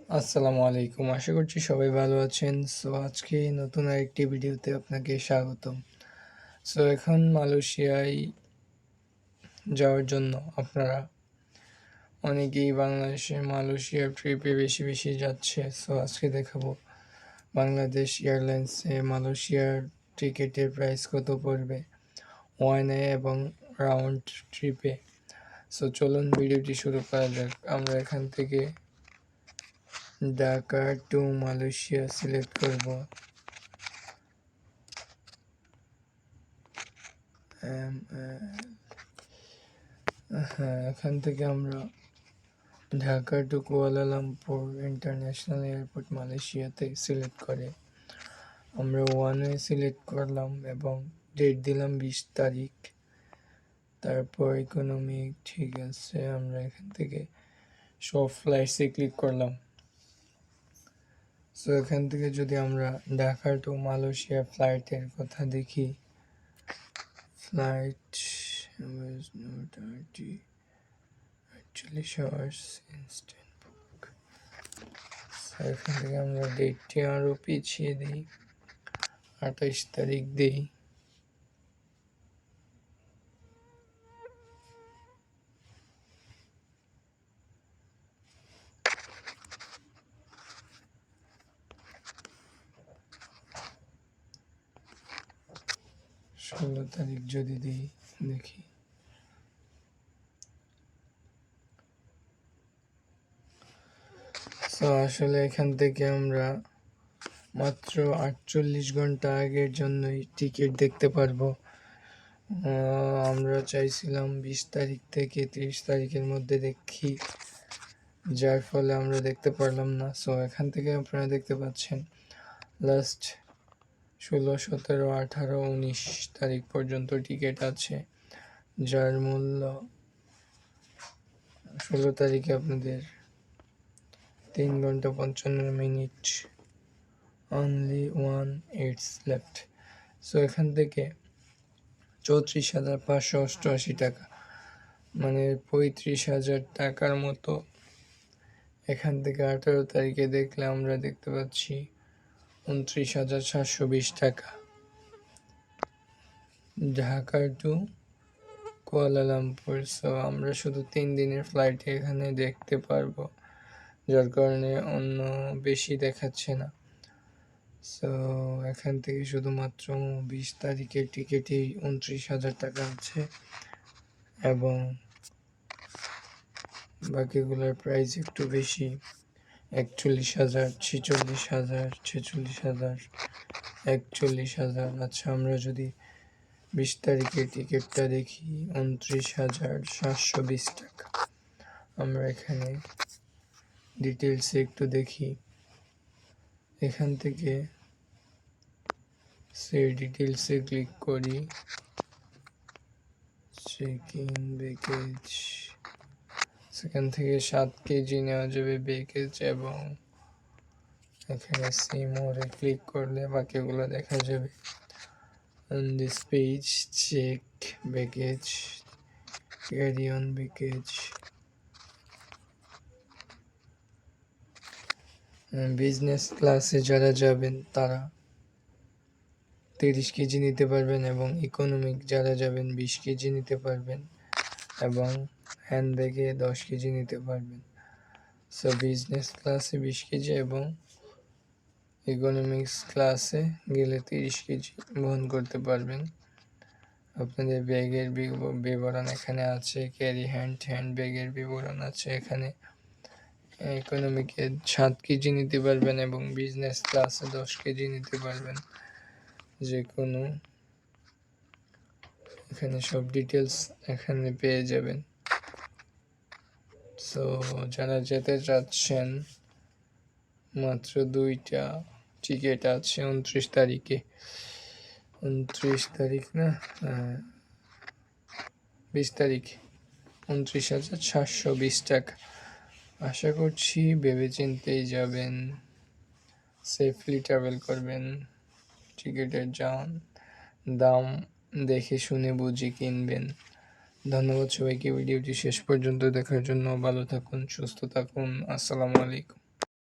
আসসালামু আলাইকুম। আশা করছি সবাই ভালো আছেন। সো আজকে নতুন আরেকটি ভিডিওতে আপনাকে স্বাগতম। সো এখন মালয়েশিয়ায় যাওয়ার জন্য আপনারা অনেকেই বাংলাদেশে মালয়েশিয়ার ট্রিপে বেশি যাচ্ছে। সো আজকে দেখাবো বাংলাদেশ এয়ারলাইন্সে মালয়েশিয়ার টিকিটের প্রাইস কত পড়বে ওয়ানে এবং রাউন্ড ট্রিপে। সো চলুন ভিডিওটি শুরু করা যাক। আমরা এখান থেকে ঢাকা টু মালয়েশিয়া সিলেক্ট করব। হ্যাঁ, এখান থেকে আমরা Dhaka two Kuala Lumpur international airport মালয়েশিয়াতে সিলেক্ট করে আমরা ওয়ানে সিলেক্ট করলাম এবং ডেট দিলাম 20 তারিখ। তারপর ইকোনমিক, ঠিক আছে। আমরা এখান থেকে সব ফ্লাইটসে ক্লিক করলাম। সো এখান থেকে যদি আমরা ঢাকা টু মালয়েশিয়া ফ্লাইটের কথা দেখি, ফ্লাইট এখান থেকে আমরা ডেটটি আরও পিছিয়ে দিই, 28 তারিখ দিই। ষোলো তারিখ যদি দিই, দেখি তো আসলে এখান থেকে আমরা মাত্র 48 ঘন্টা আগের জন্যই টিকিট দেখতে পারবো। আমরা চাইছিলাম 20 তারিখ থেকে 30 তারিখের মধ্যে দেখি, যার ফলে আমরা দেখতে পারলাম না। সো এখান থেকে আপনারা দেখতে পাচ্ছেন লাস্ট 16, 17, 18, 19 তারিখ পর্যন্ত টিকিট আছে, যার মূল্য 16 তারিখে আপনাদের 3 ঘন্টা 55 minute, only 1 it's left. So এখান থেকে 34,588 টাকা, মানে 35,000 টাকার মতো। এখান থেকে 18 তারিখে দেখলে আমরা দেখতে পাচ্ছি 29,720 টাকা, ঢাকা টু কুয়ালালামপুর। সো আমরা শুধু 3 দিনের ফ্লাইটে এখানে দেখতে পারবো, যার কারণে অন্য বেশি দেখাচ্ছে না। সো এখান থেকে শুধুমাত্র 20 তারিখের টিকিটেই 29,000 টাকা আছে এবং বাকিগুলোর প্রাইস একটু বেশি, 41,000, 46,000, 46,000, 41,000। আচ্ছা, আমরা যদি 20 তারিখের টিকিটটা দেখি, 29,720 টাকা। আমরা এখানে ডিটেলসে একটু দেখি, এখান থেকে সেই ডিটেলসে ক্লিক করি, চেক ইন ব্যাগেজ। সেখান থেকে 7 কেজি নেওয়া যাবে ব্যাগেজ এবং এখানে সি মোরে ক্লিক করলে বাকিগুলো দেখা যাবে। On this page, check baggage, carry on baggage. Business ক্লাসে যারা যাবেন তারা 30 কেজি নিতে পারবেন এবং ইকোনমিক যারা যাবেন 20 কেজি নিতে পারবেন এবং হ্যান্ড ব্যাগে 10 কেজি নিতে পারবেন। সো বিজনেস ক্লাসে 20 কেজি এবং ইকোনমিক্স ক্লাসে গেলে 30 কেজি বহন করতে পারবেন। আপনাদের ব্যাগের বিবরণ এখানে আছে, ক্যারি হ্যান্ড ব্যাগের বিবরণ আছে এখানে। ইকোনমিকে 7 কেজি নিতে পারবেন এবং বিজনেস ক্লাসে 10 কেজি নিতে পারবেন যে কোনো। এখানে সব ডিটেলস এখানে পেয়ে যাবেন। সো যারা যেতে চাচ্ছেন, মাত্র 2টা টিকিট আছে 29 তারিখে, 29 তারিখ না, 20 তারিখ, 29,720 টাকা। আশা করছি ভেবেচিন্তেই যাবেন, সেফলি ট্রাভেল করবেন। টিকিটের দাম দেখে শুনে বুঝে কিনবেন। ধন্যবাদ সবাইকে ভিডিওটি শেষ পর্যন্ত দেখার জন্য। ভালো থাকুন, সুস্থ থাকুন। আসসালামু আলাইকুম।